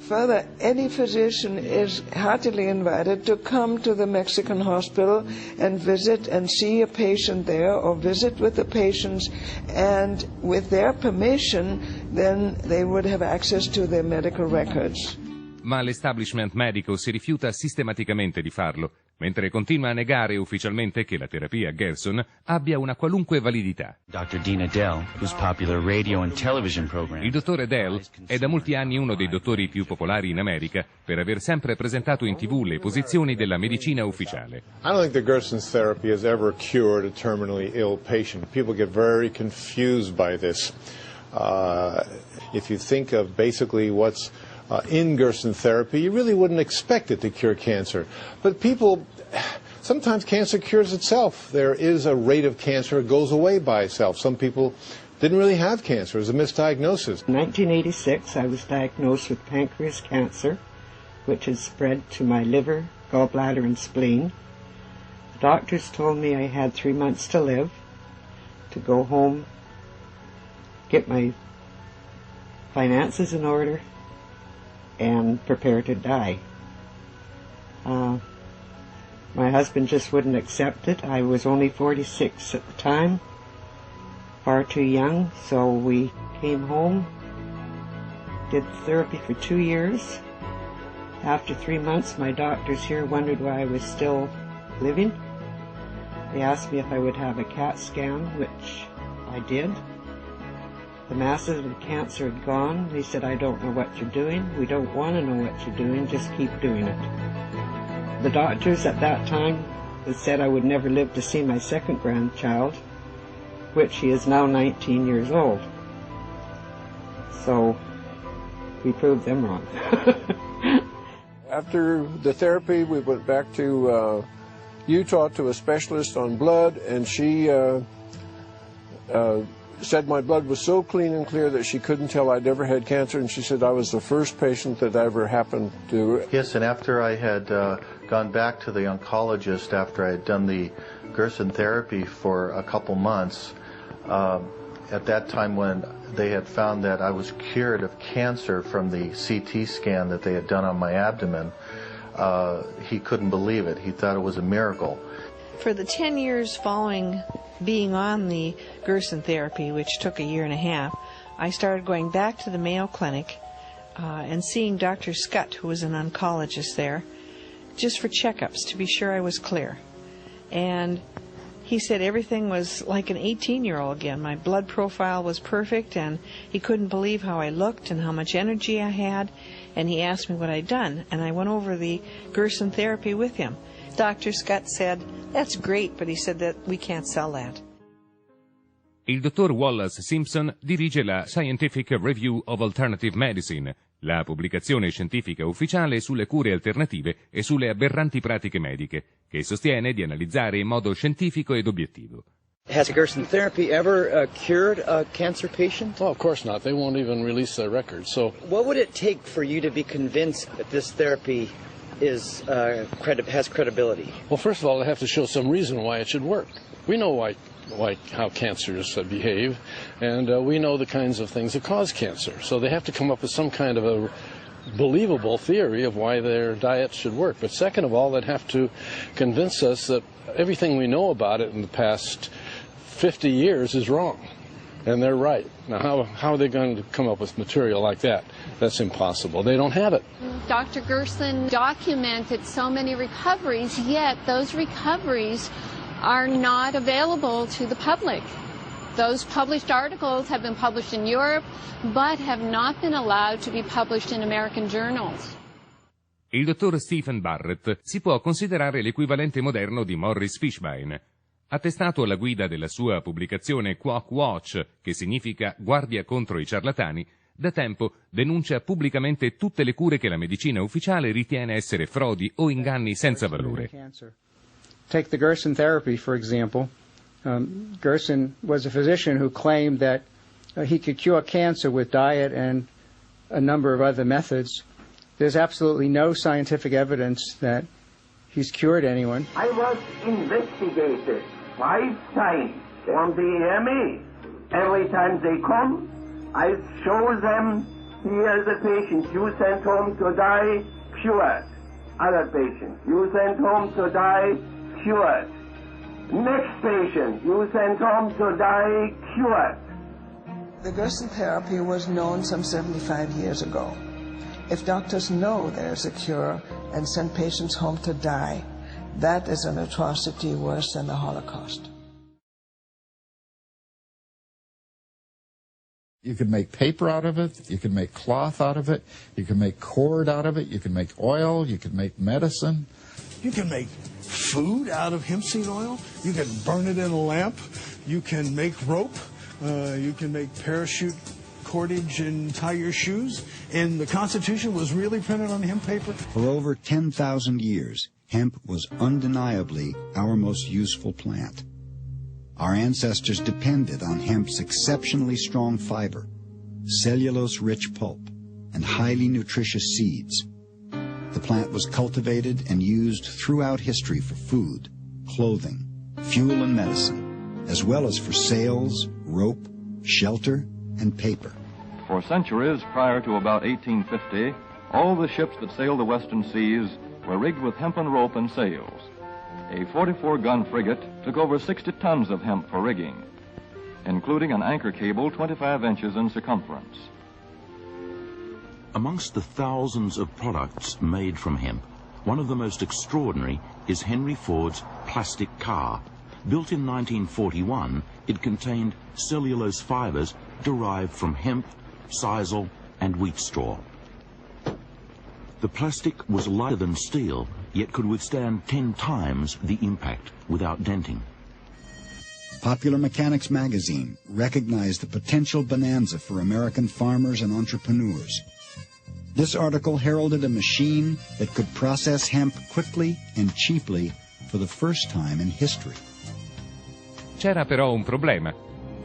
Further, any physician is heartily invited to come to the Mexican hospital and visit and see a patient there or visit with the patients, and with their permission, then they would have access to their medical records. Ma l'establishment medico si rifiuta sistematicamente di farlo, mentre continua a negare ufficialmente che la terapia Gerson abbia una qualunque validità. Il dottore Dell è da molti anni uno dei dottori più popolari in America per aver sempre presentato in TV le posizioni della medicina ufficiale. I don't think the Gerson's therapy has ever cured a terminally ill patient. People get very confused by this. If you think of basically what's in Gerson therapy, you really wouldn't expect it to cure cancer. But sometimes cancer cures itself. There is a rate of cancer that goes away by itself. Some people didn't really have cancer. It was a misdiagnosis. In 1986, I was diagnosed with pancreas cancer, which has spread to my liver, gallbladder, and spleen. The doctors told me I had 3 months to live, to go home, get my finances in order, and prepare to die. My husband just wouldn't accept it. I was only 46 at the time, far too young, so we came home, did therapy for 2 years. After 3 months, my doctors here wondered why I was still living. They asked me if I would have a CAT scan, which I did. The masses of the cancer had gone. They said, I don't know what you're doing. We don't want to know what you're doing. Just keep doing it. The doctors at that time had said I would never live to see my second grandchild, which he is now 19 years old. So we proved them wrong. After the therapy, we went back to Utah to a specialist on blood, and she said my blood was so clean and clear that she couldn't tell I'd ever had cancer, and she said I was the first patient that ever happened to. Yes, and after I had gone back to the oncologist after I had done the Gerson therapy for a couple months, at that time when they had found that I was cured of cancer from the CT scan that they had done on my abdomen, he couldn't believe it. He thought it was a miracle. For the 10 years following being on the Gerson therapy, which took a year and a half, I started going back to the Mayo Clinic and seeing Dr. Scott, who was an oncologist there, just for checkups to be sure I was clear. And he said everything was like an 18-year-old again. My blood profile was perfect, and he couldn't believe how I looked and how much energy I had. And he asked me what I'd done, and I went over the Gerson therapy with him. Dr. Scott said, that's great, but he said that we can't sell that. Il dottor Wallace Simpson dirige la Scientific Review of Alternative Medicine, la pubblicazione scientifica ufficiale sulle cure alternative e sulle aberranti pratiche mediche, che sostiene di analizzare in modo scientifico ed obiettivo. Has Gerson therapy ever cured a cancer patient? Oh, of course not. They won't even release their records. So, what would it take for you to be convinced that this therapy has credibility? well, first of all, they have to show some reason why it should work. We know how cancers behave, and we know the kinds of things that cause cancer. So they have to come up with some kind of a believable theory of why their diet should work. But second of all, they'd have to convince us that everything we know about it in the past 50 years is wrong, and they're right. Now, how are they going to come up with material like that? That's impossible. They don't have it. Dr. Gerson documented so many recoveries, yet those recoveries are not available to the public. Those published articles have been published in Europe, but have not been allowed to be published in American journals. Il dottor Stephen Barrett si può considerare l'equivalente moderno di Morris Fishbein. Attestato alla guida della sua pubblicazione Quack Watch, che significa guardia contro i ciarlatani, da tempo denuncia pubblicamente tutte le cure che la medicina ufficiale ritiene essere frodi o inganni senza valore. Take the Gerson therapy, for example. Gerson was a physician who claimed that he could cure cancer with diet and a number of other methods. There's absolutely no scientific evidence that he's cured anyone. I was investigated 5 times on the EMA. Every time they come, I show them Here is a patient you sent home to die, cured. Other patient you sent home to die, cured. Next patient you sent home to die, cured. The Gerson therapy was known some 75 years ago. If doctors know there's a cure and send patients home to die, that is an atrocity worse than the Holocaust. You can make paper out of it, you can make cloth out of it, you can make cord out of it, you can make oil, you can make medicine. You can make food out of hemp seed oil, you can burn it in a lamp, you can make rope, you can make parachute cordage and tie your shoes, and the Constitution was really printed on hemp paper. For over 10,000 years, hemp was undeniably our most useful plant. Our ancestors depended on hemp's exceptionally strong fiber, cellulose-rich pulp, and highly nutritious seeds. The plant was cultivated and used throughout history for food, clothing, fuel and medicine, as well as for sails, rope, shelter, and paper. For centuries prior to about 1850, all the ships that sailed the western seas were rigged with hempen rope and sails. A 44-gun frigate took over 60 tons of hemp for rigging, including an anchor cable 25 inches in circumference. Amongst the thousands of products made from hemp, one of the most extraordinary is Henry Ford's plastic car. Built in 1941, it contained cellulose fibers derived from hemp, sisal, and wheat straw. The plastic was lighter than steel, yet could withstand 10 times the impact without denting. Popular Mechanics magazine recognized the potential bonanza for American farmers and entrepreneurs. This article heralded a machine that could process hemp quickly and cheaply for the first time in history. C'era però un problema.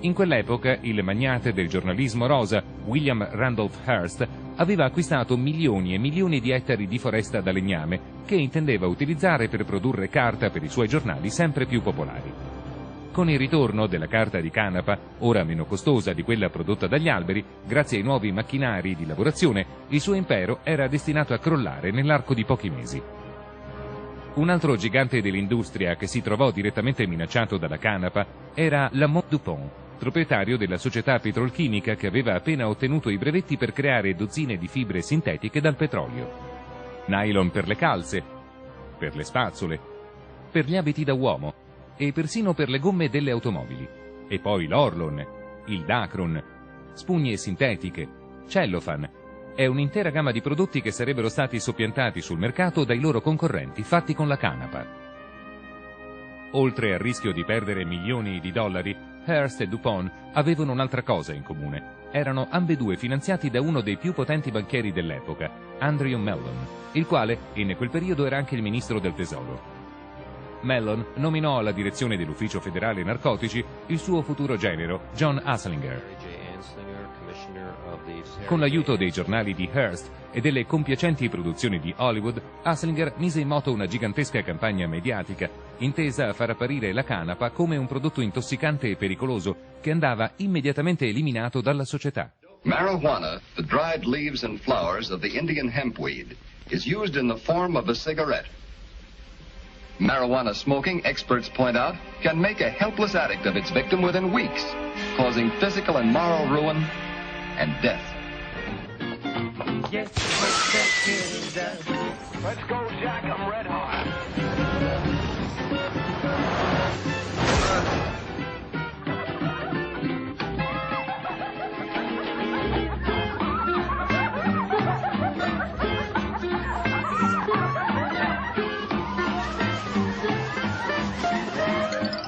In quell'epoca il magnate del giornalismo rosa, William Randolph Hearst, aveva acquistato milioni e milioni di ettari di foresta da legname che intendeva utilizzare per produrre carta per i suoi giornali sempre più popolari. Con il ritorno della carta di canapa, ora meno costosa di quella prodotta dagli alberi, grazie ai nuovi macchinari di lavorazione, il suo impero era destinato a crollare nell'arco di pochi mesi. Un altro gigante dell'industria che si trovò direttamente minacciato dalla canapa era Lamont DuPont, proprietario della società petrolchimica che aveva appena ottenuto i brevetti per creare dozzine di fibre sintetiche dal petrolio. Nylon per le calze, per le spazzole, per gli abiti da uomo e persino per le gomme delle automobili. E poi l'Orlon, il Dacron, spugne sintetiche, Cellophane. È un'intera gamma di prodotti che sarebbero stati soppiantati sul mercato dai loro concorrenti fatti con la canapa. Oltre al rischio di perdere milioni di dollari, Hearst e DuPont avevano un'altra cosa in comune. Erano ambedue finanziati da uno dei più potenti banchieri dell'epoca, Andrew Mellon, il quale in quel periodo era anche il ministro del tesoro. Mellon nominò alla direzione dell'Ufficio Federale Narcotici il suo futuro genero, John Anslinger. Con l'aiuto dei giornali di Hearst e delle compiacenti produzioni di Hollywood, Anslinger mise in moto una gigantesca campagna mediatica intesa a far apparire la canapa come un prodotto intossicante e pericoloso che andava immediatamente eliminato dalla società. Marijuana, the dried leaves and flowers of the Indian hempweed, is used in the form of a cigarette. Marijuana smoking, experts point out, can make a helpless addict of its victim within weeks, causing physical and moral ruin and death. Yes, let's go, Jack, I'm red hot.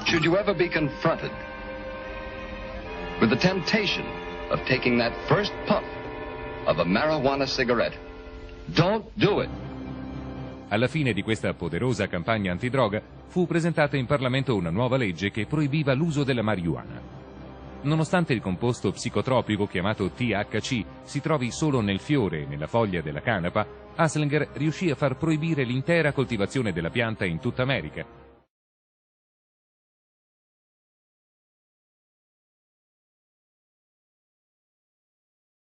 Should you ever be confronted with the temptation of taking that first puff of a marijuana cigarette, don't do it. Alla fine di questa poderosa campagna antidroga fu presentata in Parlamento una nuova legge che proibiva l'uso della marijuana. Nonostante il composto psicotropico chiamato THC si trovi solo nel fiore e nella foglia della canapa, Anslinger riuscì a far proibire l'intera coltivazione della pianta in tutta America.